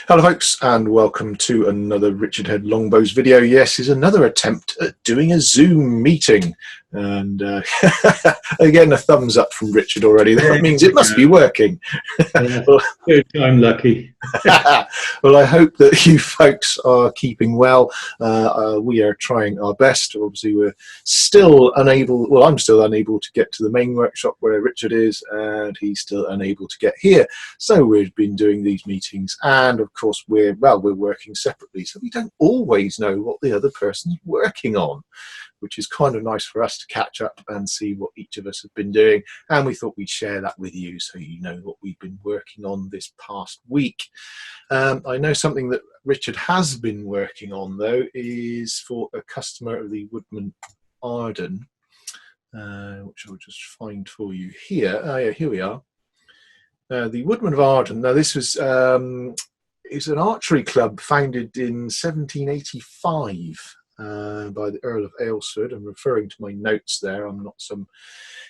Hello folks, and welcome to another Richard Head Longbows video. Yes, is another attempt at doing a Zoom meeting, and again a thumbs up from Richard already. That means it must be working. Good time lucky. Well, I hope that you folks are keeping well. We are trying our best. Obviously we're still unable, well, I'm still unable to get to the main workshop where Richard is, and he's still unable to get here. So we've been doing these meetings, and of course we're working separately, so we don't always know what the other person's working on, which is kind of nice for us to catch up and see what each of us have been doing. And we thought we'd share that with you so you know what we've been working on this past week. I know something that Richard has been working on though is for a customer of the Woodman of Arden, which I'll just find for you here. Yeah, here we are. The Woodman of Arden. Now this was it's an archery club founded in 1785 by the Earl of Aylesford. I'm referring to my notes there. I'm not some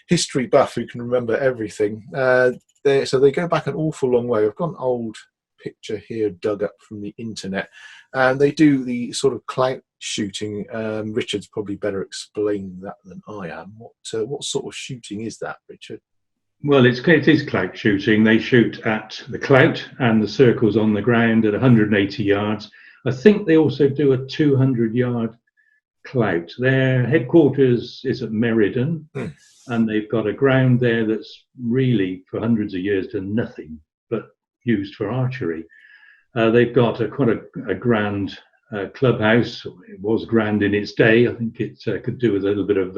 history buff who can remember everything. So they go back an awful long way. I've got an old picture here dug up from the internet, and they do the sort of clout shooting. Richard's probably better explaining that than I am. What sort of shooting is that, Richard? Well, it is clout shooting. They shoot at the clout and the circles on the ground at 180 yards. I think they also do a 200-yard clout. Their headquarters is at Meriden, and they've got a ground there that's really, for hundreds of years, done nothing but used for archery. They've got quite a grand clubhouse. It was grand in its day. I think it could do with a little bit of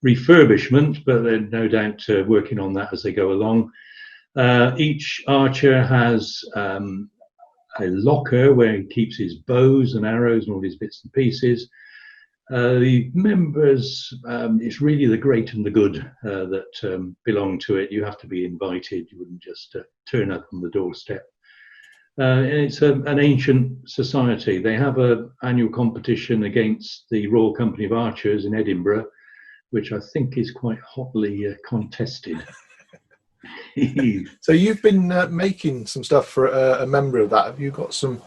refurbishment, but they're no doubt working on that as they go along. Each archer has a locker where he keeps his bows and arrows and all his bits and pieces. The members, it's really the great and the good that belong to it. You have to be invited. You wouldn't just turn up on the doorstep. It's an ancient society. They have an annual competition against the Royal Company of Archers in Edinburgh, which I think is quite hotly contested. So you've been making some stuff for a member of that. Have you got some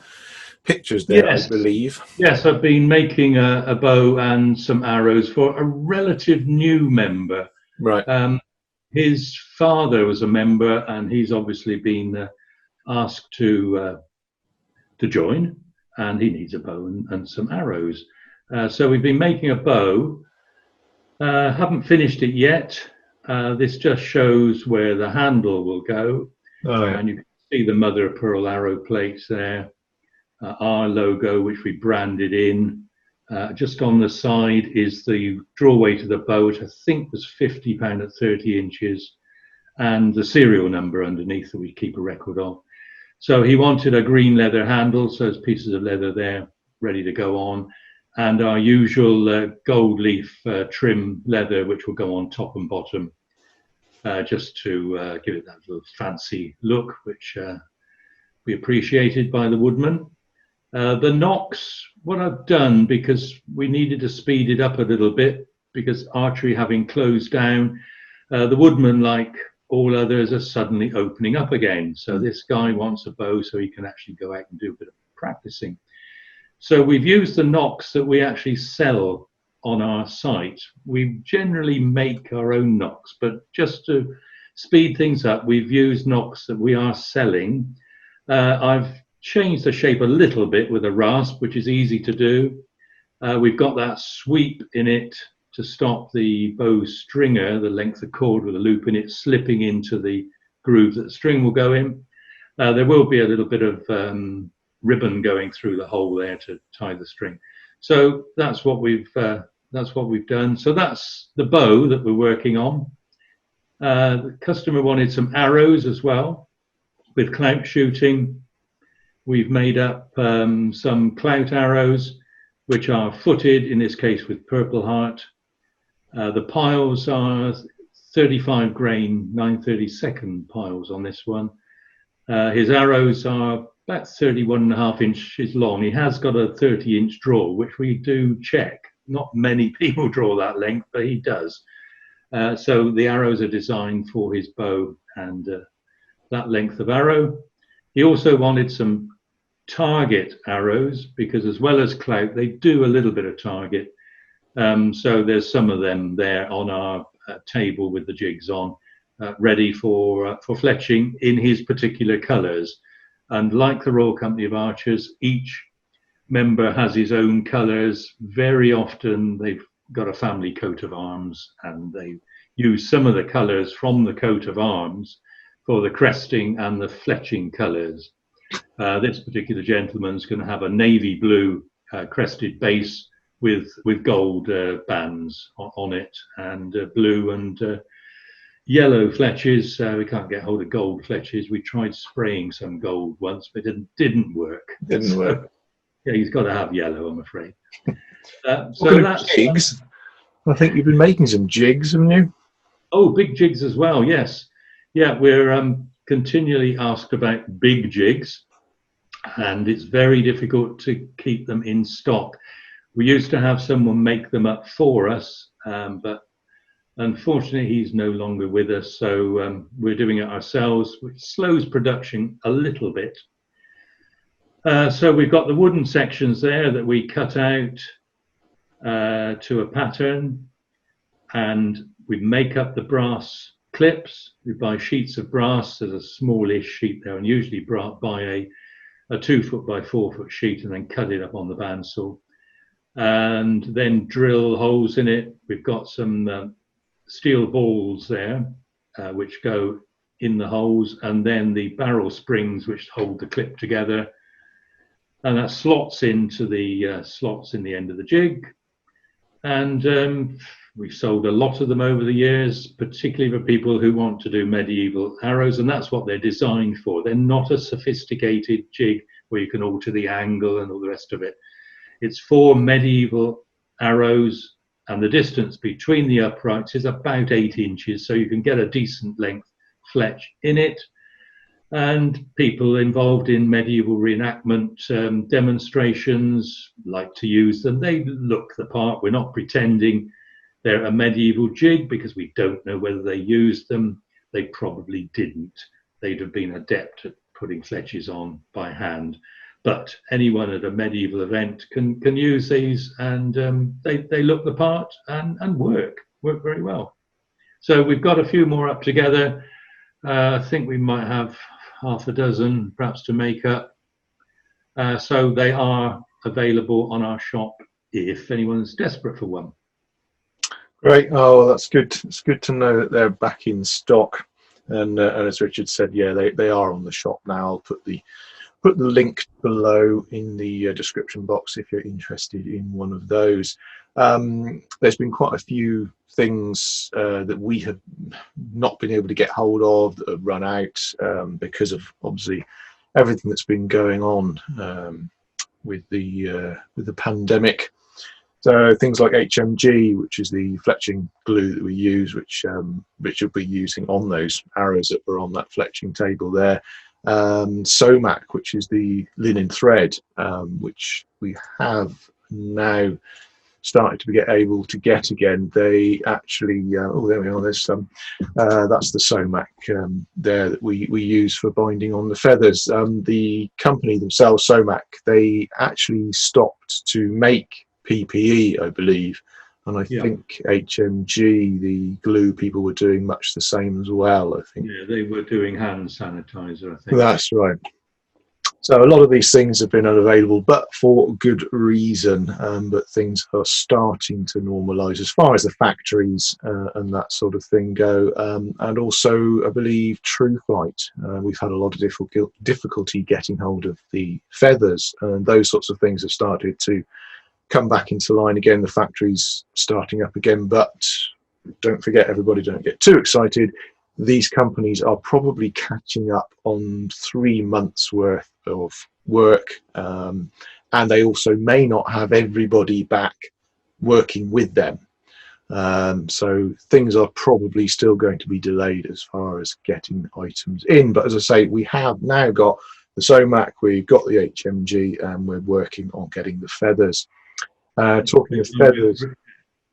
pictures there? Yes. I believe. Yes, I've been making a bow and some arrows for a relative new member. Right. His father was a member, and he's obviously been asked to join, and he needs a bow and some arrows. So we've been making a bow. Haven't finished it yet. This just shows where the handle will go. Oh, yeah. And you can see the mother of pearl arrow plates there. Our logo, which we branded in. Just on the side is the draw weight of the bow, which I think was £50 at 30 inches, and the serial number underneath that we keep a record of. So he wanted a green leather handle, so there's pieces of leather there ready to go on, and our usual gold leaf trim leather, which will go on top and bottom, just to give it that little fancy look, which we appreciated by the woodman. The nocks, what I've done, because we needed to speed it up a little bit, because archery having closed down, the woodman, like all others, are suddenly opening up again. So this guy wants a bow so he can actually go out and do a bit of practicing. So we've used the nocks that we actually sell on our site. We generally make our own nocks, but just to speed things up, we've used nocks that we are selling. I've changed the shape a little bit with a rasp, which is easy to do. We've got that sweep in it to stop the bow stringer, the length of cord with a loop in it, slipping into the groove that the string will go in. There will be a little bit of ribbon going through the hole there to tie the string. So that's what we've done. So that's the bow that we're working on. The customer wanted some arrows as well with clout shooting. We've made up some clout arrows, which are footed, in this case with Purple Heart. The piles are 35 grain 9/32 piles on this one. His arrows are about 31.5 inches long. He has got a 30-inch draw, which we do check. Not many people draw that length, but he does. So the arrows are designed for his bow and that length of arrow. He also wanted some target arrows, because as well as clout, they do a little bit of target. So there's some of them there on our table with the jigs on, ready for fletching in his particular colours. And like the Royal Company of Archers, each member has his own colours. Very often they've got a family coat of arms, and they use some of the colours from the coat of arms for the cresting and the fletching colours. This particular gentleman's going to have a navy blue crested base with gold bands on it, and blue and yellow fletches. We can't get hold of gold fletches. We tried spraying some gold once, but it didn't work. Didn't work. Yeah, he's got to have yellow, I'm afraid. So that's jigs. I think you've been making some jigs, haven't you? Oh, big jigs as well. Yes, yeah. We're continually asked about big jigs, and it's very difficult to keep them in stock. We used to have someone make them up for us, but unfortunately he's no longer with us, so we're doing it ourselves, which slows production a little bit. So we've got the wooden sections there that we cut out to a pattern, and we make up the brass clips. We buy sheets of brass. There's a smallish sheet there, and usually buy a 2 foot by 4 foot sheet, and then cut it up on the bandsaw, and then drill holes in it. We've got some steel balls there which go in the holes, and then the barrel springs which hold the clip together, and that slots into the slots in the end of the jig. And we've sold a lot of them over the years, particularly for people who want to do medieval arrows, and that's what they're designed for. They're not a sophisticated jig where you can alter the angle and all the rest of it. It's for medieval arrows, and the distance between the uprights is about 8 inches, so you can get a decent length fletch in it. And people involved in medieval reenactment demonstrations like to use them. They look the part. We're not pretending they're a medieval jig, because we don't know whether they used them. They probably didn't. They'd have been adept at putting fletches on by hand. But anyone at a medieval event can use these, and they look the part and work very well. So we've got a few more up together. I think we might have half a dozen perhaps to make up. So they are available on our shop if anyone's desperate for one. Great. Oh, that's good. It's good to know that they're back in stock. And as Richard said, yeah, they are on the shop now. I'll put the link below in the description box if you're interested in one of those. There's been quite a few things that we have not been able to get hold of that have run out because of obviously everything that's been going on with the pandemic. So things like HMG, which is the fletching glue that we use, which Richard will be using on those arrows that were on that fletching table there. Somac, which is the linen thread, which we have now started to be able to get again. They actually, oh, there we are. There's some. That's the Somac there that we use for binding on the feathers. The company themselves, Somac, they actually stopped to make PPE, I believe, and I think HMG, the glue people, were doing much the same as well. I think. Yeah, they were doing hand sanitizer, I think. That's right. So a lot of these things have been unavailable, but for good reason. But things are starting to normalise as far as the factories and that sort of thing go. And also, I believe, TrueFlight. We've had a lot of difficulty getting hold of the feathers, and those sorts of things have started to come back into line again. The factory's starting up again, but don't forget, everybody, don't get too excited. These companies are probably catching up on 3 months worth of work, and they also may not have everybody back working with them. So things are probably still going to be delayed as far as getting items in. But as I say, we have now got the Somac, we've got the HMG, and we're working on getting the feathers. Talking of feathers,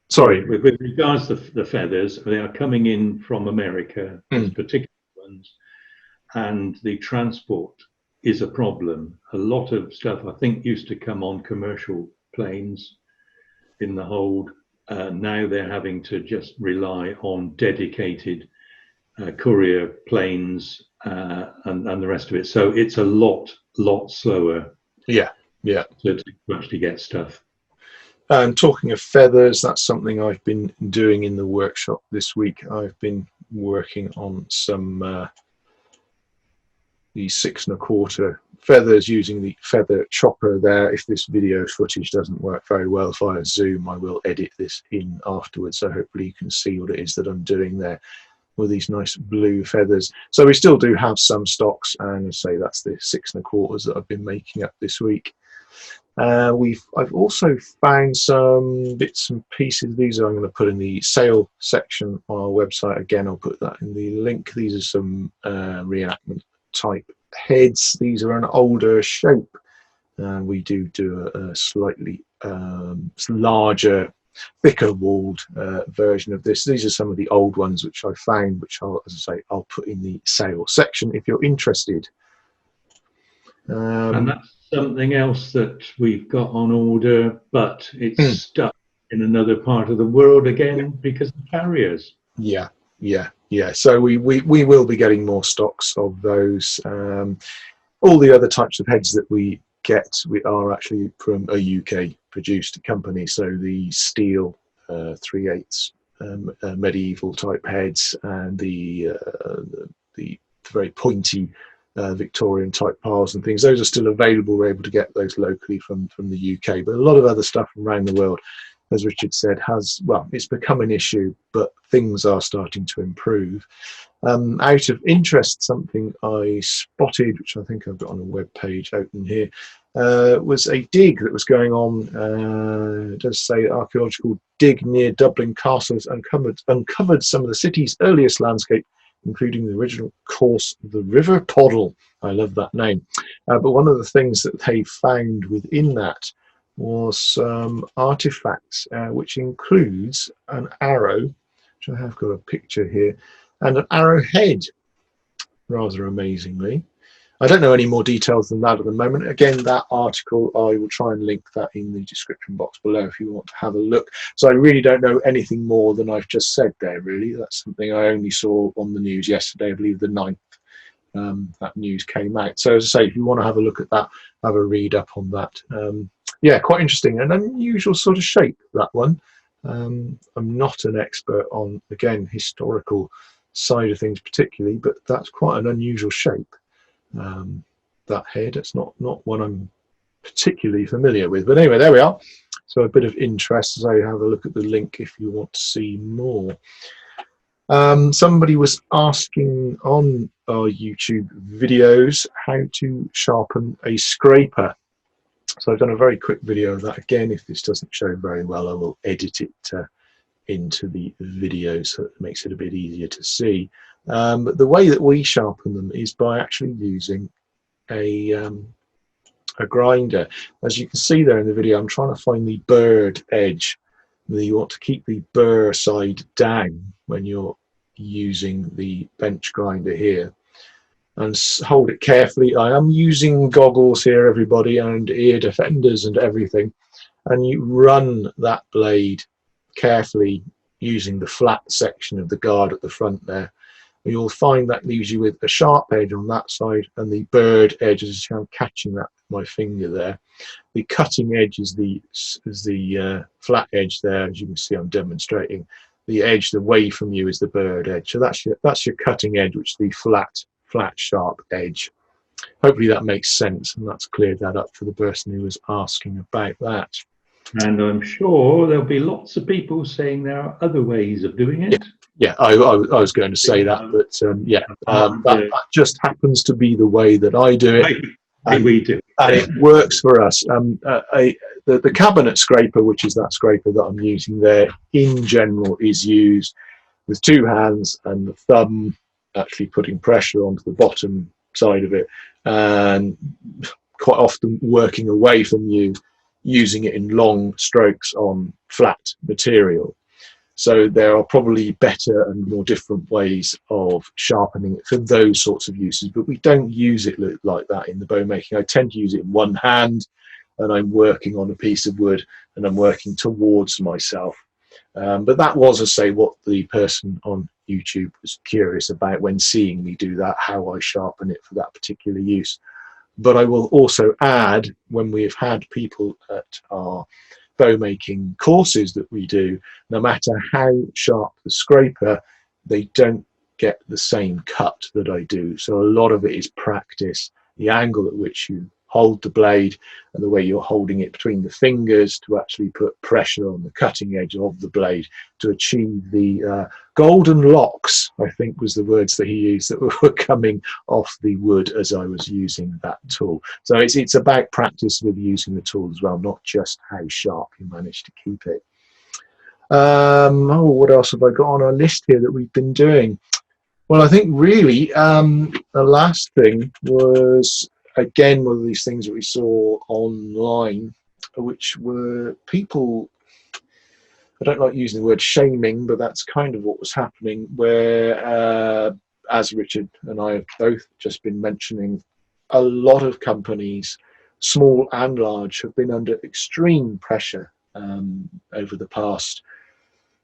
sorry. With regards to the feathers, they are coming in from America, those particular ones, and the transport is a problem. A lot of stuff I think used to come on commercial planes in the hold. Now they're having to just rely on dedicated courier planes and the rest of it. So it's a lot slower. Yeah. To actually get stuff. Talking of feathers, that's something I've been doing in the workshop this week. I've been working on some these 6 1/4 feathers using the feather chopper there. If this video footage doesn't work very well via Zoom, I will edit this in afterwards, so hopefully you can see what it is that I'm doing there with these nice blue feathers. So we still do have some stocks, and I say that's the 6 1/4 that I've been making up this week. I've also found some bits and pieces. These I'm going to put in the sale section on our website. Again, I'll put that in the link. These are some reenactment type heads. These are an older shape. We do a slightly larger, thicker walled version of this. These are some of the old ones which I found, which I'll, as I say, I'll put in the sale section if you're interested. And that's something else that we've got on order, but it's stuck in another part of the world again because of carriers. Yeah. So we will be getting more stocks of those. All the other types of heads that we get, we are actually from a UK produced company. So the steel 3/8 medieval type heads and the very pointy Victorian type piles and things, those are still available. We're able to get those locally from the UK, but a lot of other stuff from around the world, as Richard said, has, well, it's become an issue, but things are starting to improve. Out of interest, something I spotted, which I think I've got on a web page open here, was a dig that was going on. It does say archaeological dig near Dublin Castle has uncovered some of the city's earliest landscape, including the original course of the River Poddle. I love that name. But one of the things that they found within that was some artifacts, which includes an arrow, which I have got a picture here, and an arrowhead, rather amazingly. I don't know any more details than that at the moment. Again, that article, I will try and link that in the description box below if you want to have a look. So I really don't know anything more than I've just said there, really. That's something I only saw on the news yesterday, I believe the 9th. That news came out. So as I say, if you want to have a look at that, have a read up on that. Yeah, quite interesting. An unusual sort of shape, that one. I'm not an expert on, again, historical side of things particularly, but that's quite an unusual shape. That head, it's not one I'm particularly familiar with, but anyway, there we are. So a bit of interest, as I have a look at the link if you want to see more. Somebody was asking on our YouTube videos how to sharpen a scraper. So I've done a very quick video of that. Again, if this doesn't show very well, I will edit it into the video so it makes it a bit easier to see. But the way that we sharpen them is by actually using a grinder. As you can see there in the video, I'm trying to find the bird edge. You want to keep the burr side down when you're using the bench grinder here, and hold it carefully. I am using goggles here, everybody, and ear defenders and everything, and you run that blade carefully using the flat section of the guard at the front there. You'll find that leaves you with a sharp edge on that side, and the bird edge, as I'm catching that with my finger there. The cutting edge is the flat edge there, as you can see I'm demonstrating. The edge away from you is the bird edge. So that's your cutting edge, which is the flat sharp edge. Hopefully that makes sense, and that's cleared that up for the person who was asking about that. And I'm sure there'll be lots of people saying there are other ways of doing it. Yeah, I was going to say that, but that just happens to be the way that I do it. And we do. And it works for us. The cabinet scraper, which is that scraper that I'm using there, in general is used with 2 hands and the thumb actually putting pressure onto the bottom side of it, and quite often working away from you, using it in long strokes on flat material. So there are probably better and more different ways of sharpening it for those sorts of uses, but we don't use it like that in the bow making. I tend to use it in one hand, and I'm working on a piece of wood and I'm working towards myself. But that was, as I say, what the person on YouTube was curious about when seeing me do that, how I sharpen it for that particular use. But I will also add, when we have had people at our bow making courses that we do, no matter how sharp the scraper, they don't get the same cut that I do. So a lot of it is practice, the angle at which you hold the blade and the way you're holding it between the fingers to actually put pressure on the cutting edge of the blade to achieve the golden locks, I think was the words that he used, that were coming off the wood as I was using that tool. So it's about practice with using the tool as well, not just how sharp you manage to keep it. What else have I got on our list here that we've been doing? Well, I think really the last thing was, again, one of these things that we saw online, which were people, I don't like using the word shaming, but that's kind of what was happening, where, as Richard and I have both just been mentioning, a lot of companies, small and large, have been under extreme pressure over the past,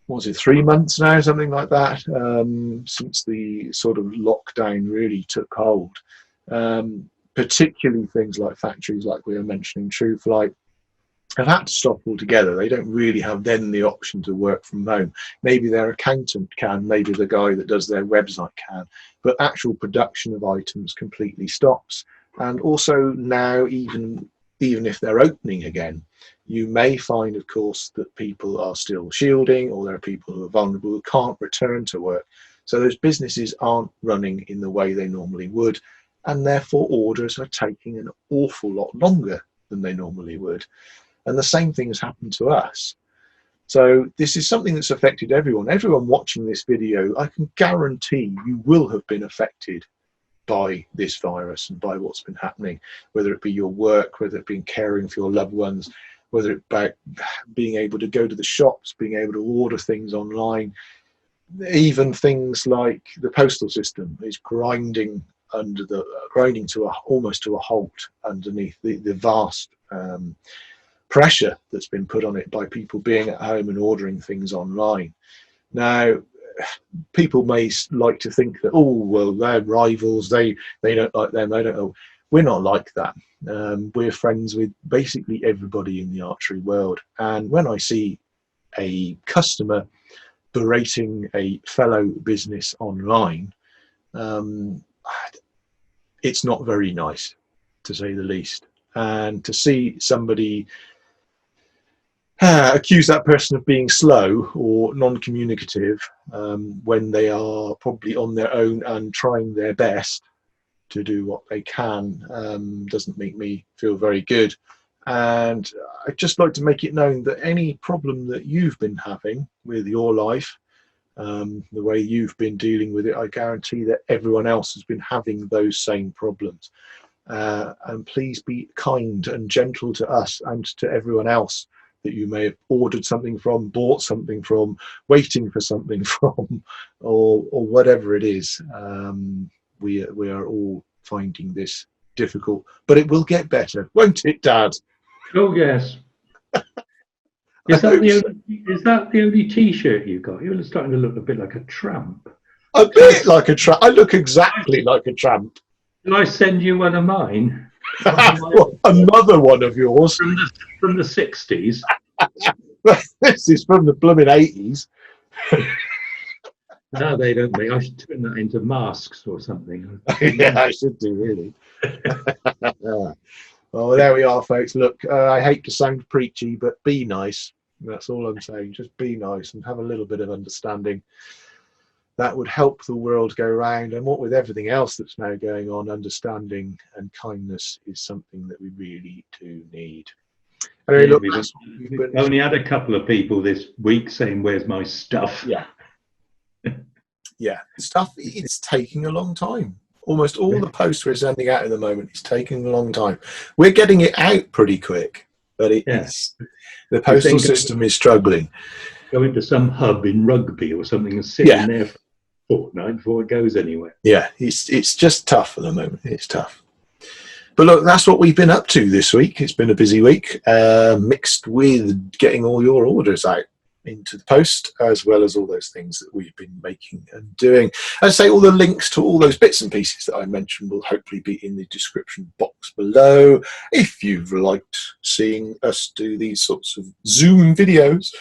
what was it, 3 months now, something like that, since the sort of lockdown really took hold. Particularly things like factories, like we were mentioning, TrueFlight, have had to stop altogether. They don't really have then the option to work from home. Maybe their accountant can, maybe the guy that does their website can, but actual production of items completely stops. And also now, even if they're opening again, you may find, of course, that people are still shielding, or there are people who are vulnerable who can't return to work. So those businesses aren't running in the way they normally would, and therefore orders are taking an awful lot longer than they normally would. And the same thing has happened to us. So this is something that's affected everyone. Everyone watching this video, I can guarantee you will have been affected by this virus and by what's been happening, whether it be your work, whether it be caring for your loved ones, whether it be being able to go to the shops, being able to order things online. Even things like the postal system is grinding to almost to a halt underneath the vast pressure that's been put on it by people being at home and ordering things online. Now, people may like to think that, oh, well, they're rivals, they don't like them, they don't know. We're not like that. We're friends with basically everybody in the archery world. And when I see a customer berating a fellow business online, it's not very nice, to say the least. And to see somebody accuse that person of being slow or non-communicative when they are probably on their own and trying their best to do what they can doesn't make me feel very good. And I'd just like to make it known that any problem that you've been having with your life, the way you've been dealing with it, I guarantee that everyone else has been having those same problems. And please be kind and gentle to us and to everyone else that you may have ordered something from, bought something from, waiting for something from, or whatever it is. We are all finding this difficult, but it will get better, won't it, Dad? Oh yes. Is that the only T-shirt you got? You're starting to look a bit like a tramp. A bit like a tramp. I look exactly like a tramp. Can I send you one of mine? Well, another one of yours from the 60s. This is from the blooming 80s. No, they don't make. I should turn that into masks or something. Yeah, I should do, really. Yeah. Well, there we are, folks. Look, I hate to sound preachy, but be nice. That's all I'm saying. Just be nice and have a little bit of understanding. That would help the world go round. And what with everything else that's now going on, understanding and kindness is something that we really do need. Anyway, look, we've only had a couple of people this week saying, "Where's my stuff?" Yeah. Yeah, stuff, it's taking a long time. Almost all the posts we're sending out at the moment is taking a long time. We're getting it out pretty quick, but it's the postal system is struggling. Go into some hub in Rugby or something and sit in there for a fortnight before it goes anywhere. Yeah, it's just tough at the moment. It's tough. But look, that's what we've been up to this week. It's been a busy week, mixed with getting all your orders out into the post, as well as all those things that we've been making and doing. As I say, all the links to all those bits and pieces that I mentioned will hopefully be in the description box below. If you've liked seeing us do these sorts of Zoom videos,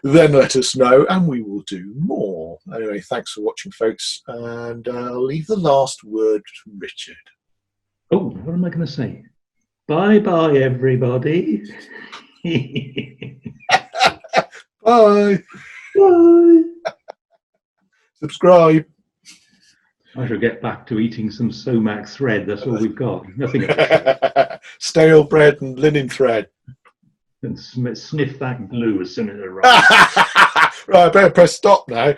then let us know and we will do more. Anyway, thanks for watching, folks, and I'll leave the last word to Richard. Oh, what am I going to say? Bye-bye, everybody. Bye. Bye. Subscribe. I shall get back to eating some Somac thread. That's all we've got. Nothing else. Stale bread and linen thread. And sniff that glue as soon as it arrives. Right, I better press stop now.